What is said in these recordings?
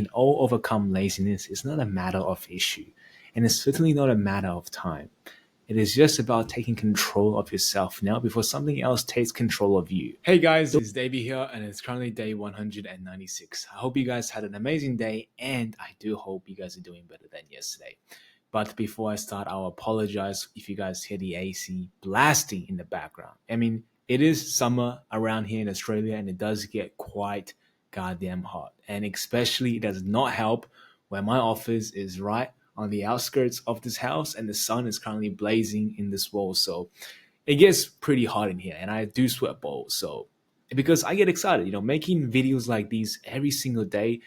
can all overcome laziness. It's not a matter of issue, and it's certainly not a matter of time. It is just about taking control of yourself now before something else takes control of you. Hey guys, it's Davey here, and it's currently day 196. I hope you guys had an amazing day, and I do hope you guys are doing better than yesterday. But before I start, I'll apologize if you guys hear the AC blasting in the background. I mean, it is summer around here in Australia, and it does get quite goddamn hot. And especially, it does not help where my office is right on the outskirts of this house, and the sun is currently blazing in this wall. So it gets pretty hot in here, and I do sweat balls. So because I get excited, making videos like these every single day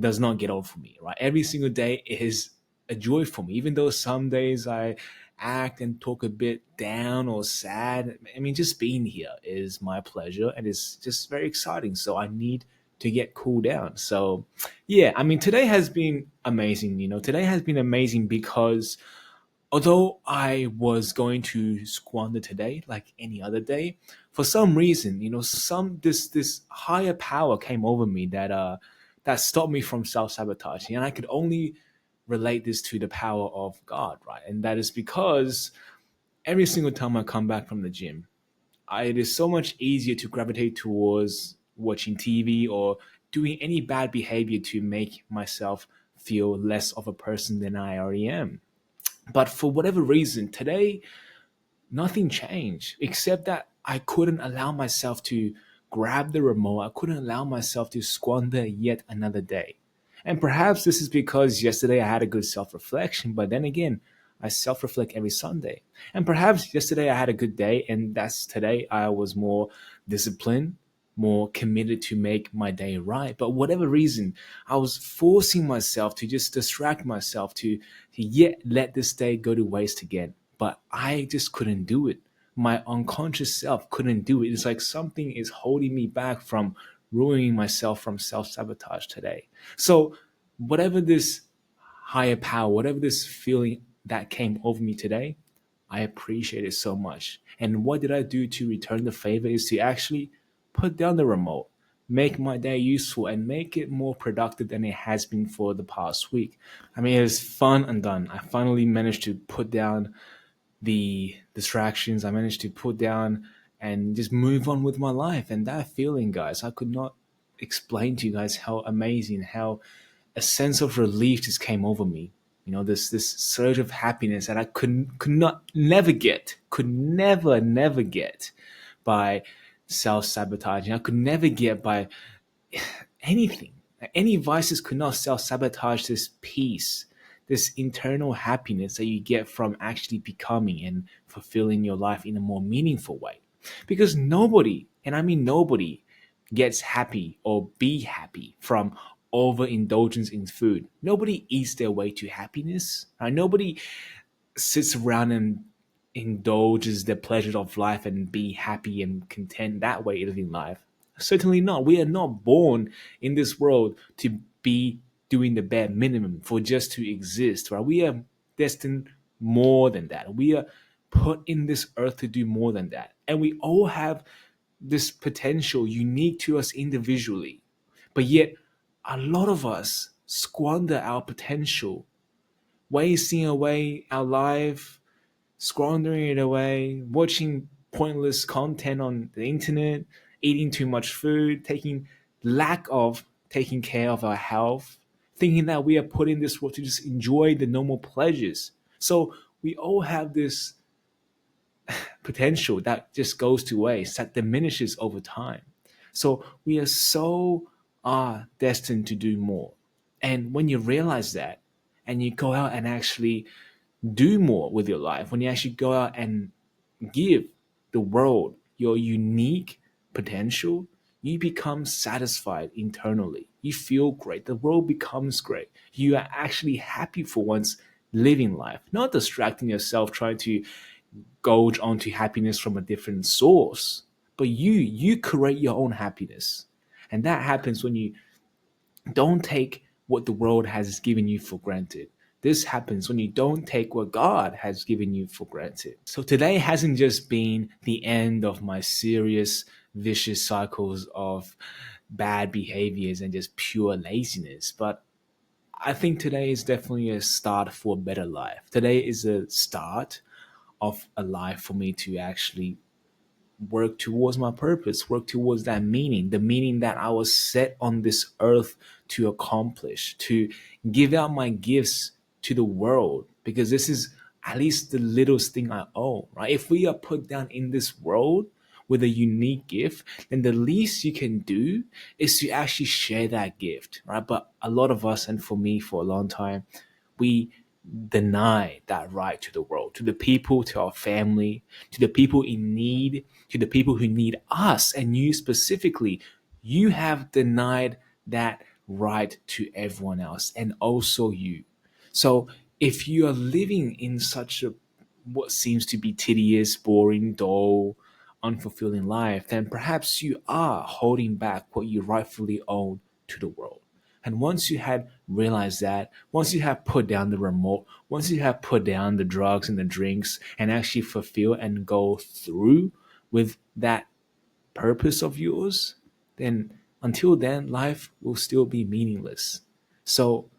does not get old for me, right? Every single day is a joy for me, even though some days I act and talk a bit down or sad. I mean, just being here is my pleasure, and it's just very exciting. So I need to get cooled down. So yeah, I mean, today has been amazing. Today has been amazing because although I was going to squander today like any other day, for some reason, this higher power came over me that stopped me from self sabotaging, and I could only relate this to the power of God, right? And that is because every single time I come back from the gym, it is so much easier to gravitate towards watching TV or doing any bad behavior to make myself feel less of a person than I already am. But for whatever reason, today nothing changed except that I couldn't allow myself to grab the remote. I couldn't allow myself to squander yet another day. And perhaps this is because yesterday I had a good self reflection, but then again, I self reflect every Sunday. And perhaps yesterday I had a good day, and that's today I was more disciplined, more committed to make my day right. But whatever reason, I was forcing myself to just distract myself to yet let this day go to waste again. But I just couldn't do it. My unconscious self couldn't do it. It's like something is holding me back from ruining myself from self sabotage today. So, whatever this higher power, whatever this feeling that came over me today, I appreciate it so much. And what did I do to return the favor is to actually put down the remote, make my day useful, and make it more productive than it has been for the past week. I mean, it was fun and done. I finally managed to put down the distractions. I managed to put down and just move on with my life. And that feeling, guys, I could not explain to you guys how amazing, how a sense of relief just came over me. This surge of happiness that I could not never get, could never get by self sabotaging. I could never get by anything. Any vices could not self sabotage this peace, this internal happiness that you get from actually becoming and fulfilling your life in a more meaningful way. Because nobody, and I mean nobody, gets happy or be happy from overindulgence in food. Nobody eats their way to happiness. Right? Nobody sits around and indulges the pleasure of life and be happy and content that way living life. Certainly not. We are not born in this world to be doing the bare minimum for just to exist, right? We are destined more than that. We are put in this earth to do more than that. And we all have this potential unique to us individually. But yet, a lot of us squander our potential, wasting away our life, squandering it away, watching pointless content on the internet, eating too much food, taking lack of taking care of our health, thinking that we are put in this world to just enjoy the normal pleasures. So we all have this potential that just goes to waste, that diminishes over time. So we are so destined to do more. And when you realize that and you go out and actually do more with your life, when you actually go out and give the world your unique potential, you become satisfied internally. You feel great. The world becomes great. You are actually happy for once living life, not distracting yourself trying to gauge onto happiness from a different source. But you create your own happiness. And that happens when you don't take what the world has given you for granted. This happens when you don't take what God has given you for granted. So today hasn't just been the end of my serious, vicious cycles of bad behaviors and just pure laziness, but I think today is definitely a start for a better life. Today is a start of a life for me to actually work towards my purpose, work towards that meaning, the meaning that I was set on this earth to accomplish, to give out my gifts to the world, because this is at least the littlest thing I owe, right? If we are put down in this world with a unique gift, then the least you can do is to actually share that gift, right? But a lot of us, and for me for a long time, we deny that right to the world, to the people, to our family, to the people in need, to the people who need us and you specifically. You have denied that right to everyone else and also you. So if you are living in such a what seems to be tedious, boring, dull, unfulfilling life, then perhaps you are holding back what you rightfully own to the world. And once you had realized that, once you have put down the remote, once you have put down the drugs and the drinks and actually fulfill and go through with that purpose of yours, then until then, life will still be meaningless. So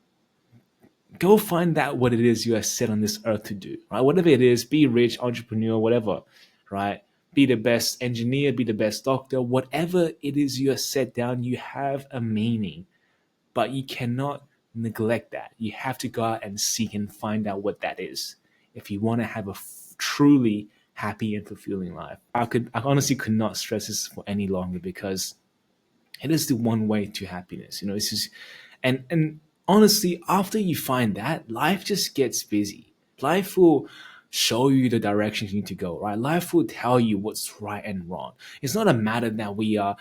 go find out what it is you are set on this earth to do, right? Whatever it is, be rich, entrepreneur, whatever, right? Be the best engineer, be the best doctor, whatever it is you are set down, you have a meaning, but you cannot neglect that. You have to go out and seek and find out what that is if you want to have a truly happy and fulfilling life. I honestly could not stress this for any longer because it is the one way to happiness. It's just and honestly, after you find that, life just gets busy. Life will show you the directions you need to go, right? Life will tell you what's right and wrong. It's not a matter that we are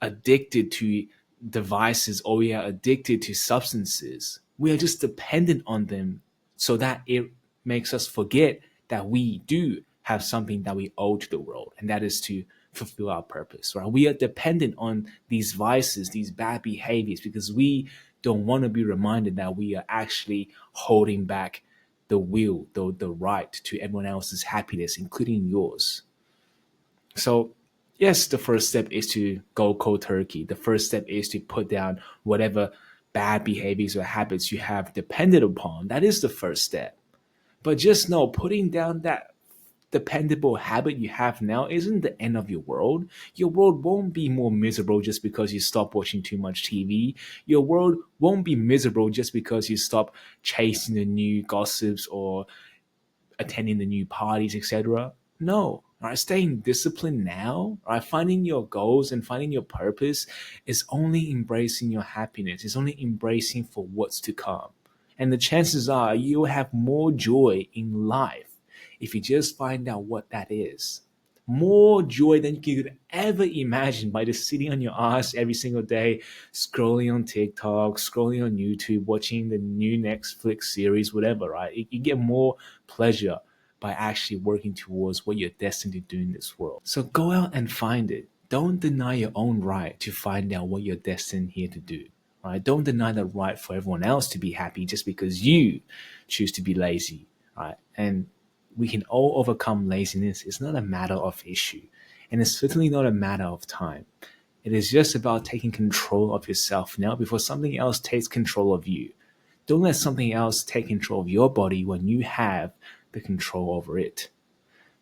addicted to devices or we are addicted to substances. We are just dependent on them so that it makes us forget that we do have something that we owe to the world, and that is to fulfill our purpose, right? We are dependent on these vices, these bad behaviors, because we don't want to be reminded that we are actually holding back the will, the right to everyone else's happiness, including yours. So, yes, the first step is to go cold turkey. The first step is to put down whatever bad behaviors or habits you have depended upon. That is the first step. But just know, putting down that dependable habit you have now isn't the end of your world. Your world won't be more miserable just because you stop watching too much TV. Your world won't be miserable just because you stop chasing the new gossips or attending the new parties, etc. No. All right, staying disciplined now, all right, finding your goals and finding your purpose is only embracing your happiness. It's only embracing for what's to come. And the chances are you'll have more joy in life if you just find out what that is. More joy than you could ever imagine by just sitting on your ass every single day, scrolling on TikTok, scrolling on YouTube, watching the new Netflix series, whatever, right? You get more pleasure by actually working towards what you're destined to do in this world. So go out and find it. Don't deny your own right to find out what you're destined here to do. Right? Don't deny the right for everyone else to be happy just because you choose to be lazy. Right? And we can all overcome laziness. It's not a matter of issue. And it's certainly not a matter of time. It is just about taking control of yourself now before something else takes control of you. Don't let something else take control of your body when you have the control over it.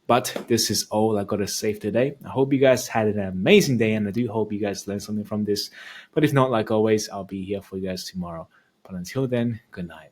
But this is all I got to say today. I hope you guys had an amazing day, and I do hope you guys learned something from this. But if not, like always, I'll be here for you guys tomorrow. But until then, good night.